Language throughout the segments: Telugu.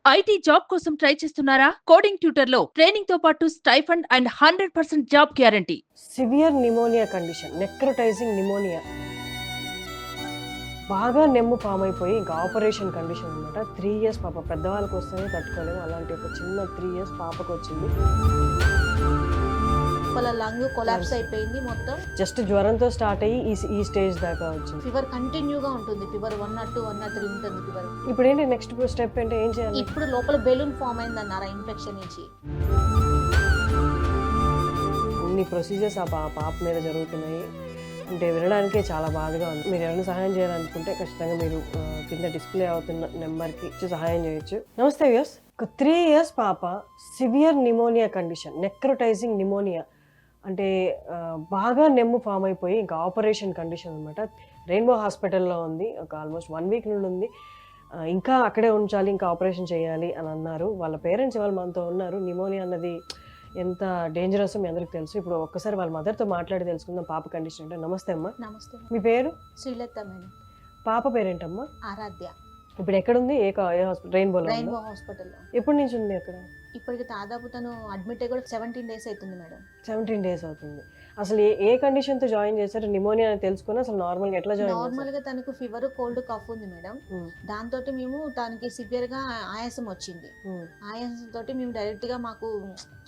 ఐటీ జాబ్ కోసం ట్రై చేస్తున్నారా? కోడింగ్ ట్యూటర్లో ట్రైనింగ్ తో పాటు stipend and 100% job guarantee. Severe pneumonia condition, necrotizing pneumonia. బాగా నెమ్ము ఫామ్ అయిపోయి ఇంకా ఆపరేషన్ కండిషన్ అనమాట. 3 years పాప, పెద్దవాళ్ళకి వస్తేనే తట్టుకోలేము, అలాంటి ఒక చిన్న 3 years పాపకు వచ్చింది. వాళ్ళ లంగ్ కొలాప్స్ అయిపోయింది మొత్తం. జస్ట్ జ్వరంతో స్టార్ట్ అయ్యి ఈ స్టేజ్ దాకా వచ్చింది. ఫీవర్ కంటిన్యూగా ఉంటుంది. ఫీవర్ 102, 103 ఉంటుంది ఫీవర్. ఇప్పుడు ఏంటి నెక్స్ట్ స్టెప్ ఏంటి, ఏం చేయాలి? ఇప్పుడు లోపల బెలూన్ ఫామ్ అయింది అన్నారు ఇన్ఫెక్షన్ నుంచి. అన్ని ప్రొసీజర్స్ ఆ పాప మీద జరుగుతున్నాయి అంటే వినడానికే చాలా బాధగా ఉంది. మీరు ఎవరైనా సహాయం చేయాలనుకుంటే ఖచ్చితంగా మీరు కింద డిస్ప్లే అవుతున్న నెంబర్కి ఇచ్చి సహాయం చేయొచ్చు. నమస్తే వ్యూస్. ఒక 3 years పాప severe pneumonia condition, necrotizing pneumonia అంటే బాగా నెమ్ము ఫామ్ అయిపోయి ఇంకా ఆపరేషన్ కండిషన్ అనమాట. రెయిన్బో హాస్పిటల్లో ఉంది, ఒక ఆల్మోస్ట్ 1 week నుండి ఉంది. ఇంకా అక్కడే ఉంచాలి, ఇంకా ఆపరేషన్ చేయాలి అని అన్నారు. వాళ్ళ పేరెంట్స్ ఇవాళ మనతో ఉన్నారు. నిమోనియా అన్నది ఎంత డేంజరస్ మీ అందరికి తెలుసు. ఇప్పుడు ఒక్కసారి వాళ్ళ మదర్తో మాట్లాడి తెలుసుకుందాం పాప కండిషన్ అంటే. నమస్తే అమ్మా. నమస్తే. మీ పేరు? శ్రీలత మేడం. పాప పేరేంటమ్మా? ఆరాధ్య. ఇప్పుడు ఎక్కడుంది? ఏ హాస్పిటల్? రెయిన్బో హాస్పిటల్లో. ఎప్పటి నుంచి ఉంది అక్కడ? ఇప్పటికి దాదాపు తను అడ్మిట్ అయ్యి కూడా 17 days అవుతుంది మేడం. 17 days అవుతుంది. అసలు ఏ కండిషన్తో జాయిన్ చేశారు? నిమోనియా అని తెలుసుకుని అసలు నార్మల్గా ఎట్లా జాయిన్ చేశారు? నార్మల్గా తనకు ఫీవర్, కోల్డ్, కఫ్ ఉంది మేడం. దాంతో మేము తనకి సివియర్గా ఆయాసం వచ్చింది. ఆయాసంతో మేము డైరెక్ట్గా మాకు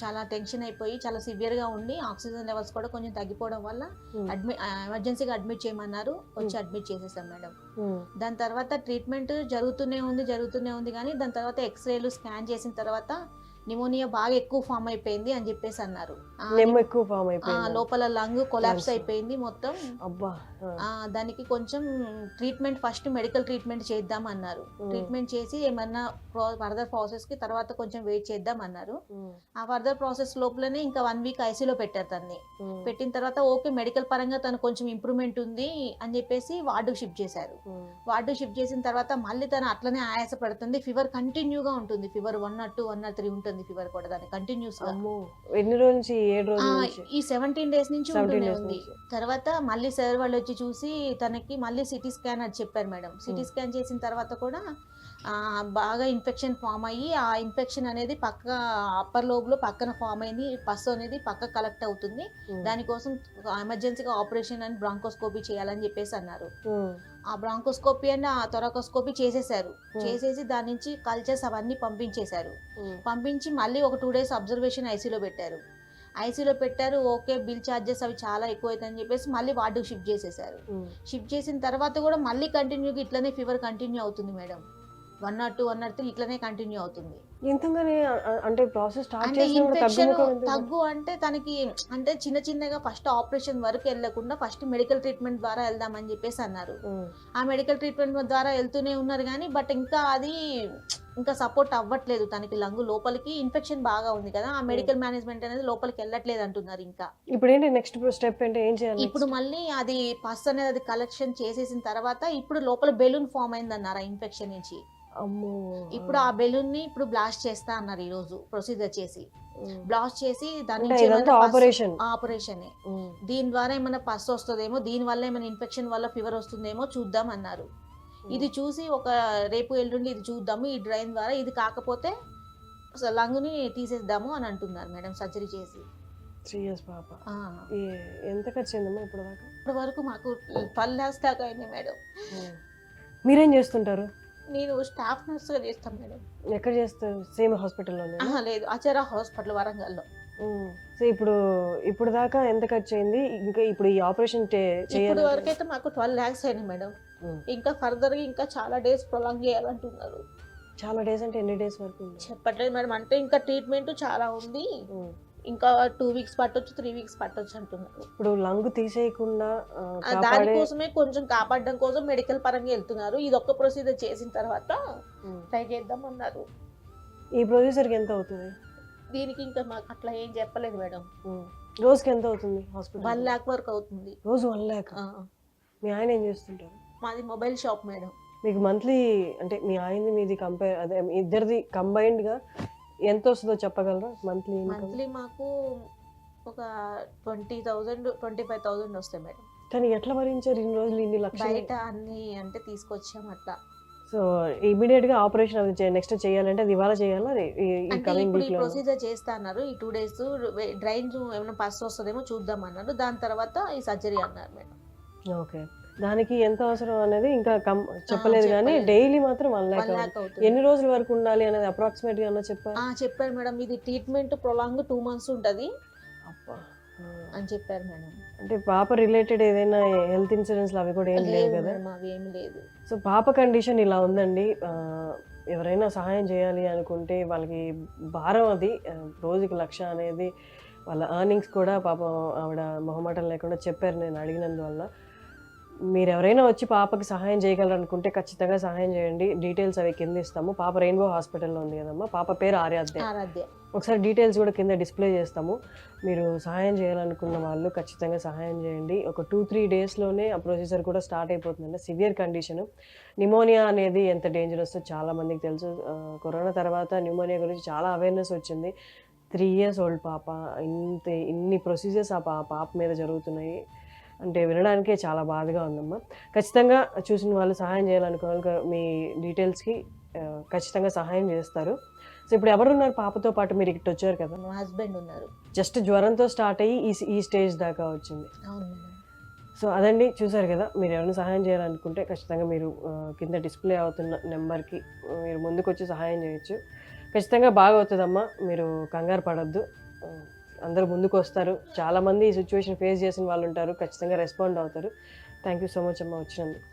చాలా టెన్షన్ అయిపోయి చాలా సివియర్గా ఉండి ఆక్సిజన్ లెవెల్స్ కూడా కొంచెం తగ్గిపోవడం వల్ల ఎమర్జెన్సీగా అడ్మిట్ చేయమన్నారు. వచ్చి అడ్మిట్ చేసేసాం మేడం. దాని తర్వాత ట్రీట్మెంట్ జరుగుతూనే ఉంది కానీ దాని తర్వాత ఎక్స్రేలు స్కాన్ చేసిన తర్వాత నిమోనియా బాగా ఎక్కువ ఫామ్ అయిపోయింది అని చెప్పేసి అన్నారు. లోపల లంగ్ కొలాప్స్ అయిపోయింది మొత్తం. దానికి కొంచెం ట్రీట్మెంట్, ఫస్ట్ మెడికల్ ట్రీట్మెంట్ చేద్దాం అన్నారు. ట్రీట్మెంట్ చేసి ఏమన్నా ఫర్దర్ ప్రాసెస్ కి తర్వాత కొంచెం వెయిట్ చేద్దాం అన్నారు. ఆ ఫర్దర్ ప్రాసెస్ లోపలనే ఇంకా 1 week ఐసీలో పెట్టారు తన్ని. పెట్టిన తర్వాత ఓకే మెడికల్ పరంగా తను కొంచెం ఇంప్రూవ్మెంట్ ఉంది అని చెప్పేసి వార్డుకు షిఫ్ట్ చేశారు. వార్డు షిఫ్ట్ చేసిన తర్వాత మళ్ళీ తను అట్లనే ఆయాస పడుతుంది. ఫీవర్ కంటిన్యూగా ఉంటుంది. ఫీవర్ 102, 103 ఉంటుంది ఫీవర్ కూడా దాన్ని కంటిన్యూస్ గా. ఎన్ని రోజుల నుంచి? 7 రోజుల నుంచి. ఈ 17 days నుంచి ఉంది. తర్వాత మళ్ళీ సార్ వాళ్ళు వచ్చి చూసి తనకి మళ్ళీ సిటీ స్కాన్ అది చెప్పారు మేడం. సిటీ స్కాన్ చేసిన తర్వాత కూడా బాగా ఇన్ఫెక్షన్ ఫామ్ అయ్యి ఆ ఇన్ఫెక్షన్ అనేది పక్క అప్పర్ లోబ్ లో పక్కన ఫామ్ అయింది. పస్ అనేది పక్క కలెక్ట్ అవుతుంది. దానికోసం ఎమర్జెన్సీగా ఆపరేషన్ అని బ్రాంకోస్కోపీ చేయాలని చెప్పేసి అన్నారు. ఆ బ్రాంకోస్కోపీ అండ్ ఆ థొరాకోస్కోపీ చేసేసారు. చేసేసి దాని నుంచి కల్చర్స్ అవన్నీ పంపించేశారు. పంపించి మళ్ళీ ఒక 2 days అబ్జర్వేషన్ ఐసీలో పెట్టారు. ఓకే బిల్ ఛార్జెస్ అవి చాలా ఎక్కువ అవుతాయని చెప్పేసి మళ్ళీ వార్డుకు షిఫ్ట్ చేసేసారు. షిఫ్ట్ చేసిన తర్వాత కూడా మళ్ళీ కంటిన్యూగా ఇట్లనే ఫీవర్ కంటిన్యూ అవుతుంది మేడం. 102, 103 ఇట్లనే కంటిన్యూ అవుతుంది. అంటే ప్రాసెస్ స్టార్ట్ అంటే ఇన్ఫెక్షన్ తగ్గు అంటే తనకి అంటే చిన్నగా ఫస్ట్ ఆపరేషన్ వరకు వెళ్ళకుండా ఫస్ట్ మెడికల్ ట్రీట్మెంట్ ద్వారా వెళ్దామని చెప్పేసి అన్నారు. ఆ మెడికల్ ట్రీట్మెంట్ ద్వారా వెళ్తూనే ఉన్నారు కానీ బట్ ఇంకా అది ఇంకా సపోర్ట్ అవ్వట్లేదు. తనకి లంగు లోపలికి ఇన్ఫెక్షన్ బాగా ఉంది కదా, ఆ మెడికల్ మేనేజ్మెంట్ అనేది లోపలికి వెళ్ళట్లేదు అంటున్నారు. ఇంకా ఇప్పుడు ఏంటి నెక్స్ట్ స్టెప్ ఏంటి, ఏం చేయాలి? ఇప్పుడు మళ్ళీ అది పస్ అనేది అది కలెక్షన్ చేసేసిన తర్వాత ఇప్పుడు లోపల బెలూన్ ఫామ్ అయింది అన్నారు ఆ ఇన్ఫెక్షన్ నుంచి. ఇప్పుడు ఆ బెలూన్ ని ఇప్పుడు బ్లాస్ట్ చేస్తా అన్నారు ఈ రోజు ప్రొసీజర్ చేసి. బ్లాస్ట్ చేసి దాని ఆపరేషన్ దీని ద్వారా ఏమైనా పస్ వస్తుందేమో, దీని వల్ల ఏమైనా ఇన్ఫెక్షన్ వల్ల ఫీవర్ వస్తుందేమో చూద్దాం అన్నారు. ఇది చూసి ఒక రేపు ఎల్లుండి ఇది చూద్దాము, ఈ డ్రైన్ ద్వారా ఇది కాకపోతే లంగుని తీసేద్దాము అని అంటున్నారు మేడం సర్జరీ చేసి. 3 years పాప. ఎంత ఖర్చు అయిందమ్మా ఇప్పటి వరకు మాకు 12 lakhs దాకా అయింది మేడం. మీరేం చేస్తుంటారు? నేను స్టాఫ్ నర్స్గా చేస్తాను మేడం. ఎక్కడ చేస్తారు? సేమ్ హాస్పిటల్లో? లేదు, ఆచారా హాస్పిటల్ వరంగల్లో. సో ఇప్పుడు దాకా ఎంత ఖర్చు అయింది? ఇంకా ఇప్పుడు ఈ ఆపరేషన్ ఇప్పుడు వరకు అయితే మాకు 12 lakhs అయింది మేడం. ఇంకా ఫర్దర్ ఇంకా చాలా డేస్ ప్రొలాంగ్ చేయాలంటున్నారు. చాలా డేస్ అంటే ఎన్ని డేస్ వరకు చెప్పట్లేదు మేడం. అంటే ఇంకా ట్రీట్మెంట్ చాలా ఉంది, ఇంకా 2 weeks పట్టొచ్చు, 3 weeks పట్టొచ్చు అంటున్నారు. ఇప్పుడు లంగ్ తీసేయకుండా దానికోసమే కొంచెం కాపాడడం కోసం మెడికల్ పరంగా వెళ్తున్నారు. ఇది ఒక్క ప్రొసీజర్ చేసిన తర్వాత ట్రై చేద్దాం అన్నారు. ఈ ప్రొసీజర్కి ఎంత అవుతుంది? దీనికి ఇంకా మాకు అట్లా ఏం చెప్పలేదు మేడం. రోజుకి ఎంత అవుతుంది హాస్పిటల్? 1 lakh వరకు అవుతుంది. రోజు 1 lakh? మీ ఆయన ఏం చేస్తుంటారు? మాది మొబైల్ షాప్ మేడం. మీకు మంత్లీ అంటే మీ ఆయనది మీది అదే ఇద్దరిది కంబైన్డ్ గా ఎంత వస్తుందో చెప్పగలరా? మంత్లీ మాకు ఒక 20,000 25,000 వస్తాయి మేడం. కానీ ఎట్లా భరించారు ఇన్ని రోజులు, ఇన్ని లక్షలు? బయట అన్ని అంటే తీసుకొచ్చాం అట్లా. సో ఇమీడియట్గా ఆపరేషన్ అది నెక్స్ట్ చేయాలంటే అది ఇవాళ చేయాలా ఈ అంటే కమింగ్ ఇప్పుడు ఈ వీక్లో? ప్రొసీజర్ చేస్తా అన్నారు. ఈ 2 డేస్ డ్రైన్స్ ఏమైనా పస్ వస్తుందేమో చూద్దాం అన్నారు. దాని తర్వాత ఈ సర్జరీ అన్నారు మేడం. ఓకే. దానికి ఎంత అవసరం అనేది ఇంకా చెప్పలేదు కానీ చెప్పలేదు. డైలీ మాత్రం 1 1 లాక్ లాక్ అవుతుంది. ఎన్ని రోజుల వరకు ఉండాలి అనేది అప్రాక్సిమేట్గా ఏమన్నా చెప్పారు? చెప్పారు మేడం. ఇది ట్రీట్మెంట్ ప్రొలాంగ్ 2 మంత్స్ ఉంటది అబ్బా. అని చెప్పారు మేడం. అంటే పాప రిలేటెడ్ ఏదైనా హెల్త్ ఇన్సూరెన్స్లు అవి కూడా ఏం లేవు లేవు కదా? మేడం, అవి ఏమి లేదు. సో పాప కండిషన్ ఇలా ఉందండి. ఎవరైనా సహాయం చేయాలి అనుకుంటే వాళ్ళకి భారం అది. రోజుకి 1,00,000 అనేది వాళ్ళ ఎర్నింగ్స్ కూడా పాపం ఆవిడ మొహమాటం లేకుండా చెప్పారు నేను అడిగినందువల్ల. మీరు ఎవరైనా వచ్చి పాపకి సహాయం చేయగలరు అనుకుంటే ఖచ్చితంగా సహాయం చేయండి. డీటెయిల్స్ అవి కింద ఇస్తాము. పాప రెయిన్బో హాస్పిటల్లో ఉంది కదమ్మా. పాప పేరు ఆరాధ్య. ఒకసారి డీటెయిల్స్ కూడా కింద డిస్ప్లే చేస్తాము. మీరు సహాయం చేయాలనుకున్న వాళ్ళు ఖచ్చితంగా సహాయం చేయండి. ఒక 2-3 డేస్లోనే ఆ ప్రొసీజర్ కూడా స్టార్ట్ అయిపోతుందండి. Severe condition. న్యూమోనియా అనేది ఎంత డేంజరస్ చాలామందికి తెలుసు. కరోనా తర్వాత న్యూమోనియా గురించి చాలా అవేర్నెస్ వచ్చింది. 3 years ఓల్డ్ పాప. ఇన్ని ప్రొసీజర్స్ ఆ పాప మీద జరుగుతున్నాయి అంటే వినడానికే చాలా బాధగా ఉందమ్మా. ఖచ్చితంగా చూసిన వాళ్ళు సహాయం చేయాలనుకున్న వాళ్ళు మీ డీటెయిల్స్కి ఖచ్చితంగా సహాయం చేస్తారు. సో ఇప్పుడు ఎవరున్నారు పాపతో పాటు? మీరు ఇక్కడ వచ్చారు కదా, మా హస్బెండ్ ఉన్నారు. జస్ట్ జ్వరంతో స్టార్ట్ అయ్యి ఈ స్టేజ్ దాకా వచ్చింది. అవును మేడం. సో అదండి, చూసారు కదా. మీరు ఎవరైనా సహాయం చేయాలనుకుంటే ఖచ్చితంగా మీరు కింద డిస్ప్లే అవుతున్న నెంబర్కి మీరు ముందుకు వచ్చి సహాయం చేయొచ్చు. ఖచ్చితంగా బాగా అవుతుందమ్మా. మీరు కంగారు పడొద్దు. అందరూ ముందుకు వస్తారు. చాలామంది ఈ సిచ్యువేషన్ ఫేస్ చేసిన వాళ్ళు ఉంటారు. ఖచ్చితంగా రెస్పాండ్ అవుతారు. థ్యాంక్ యూ సో మచ్ అమ్మా వచ్చినందుకు.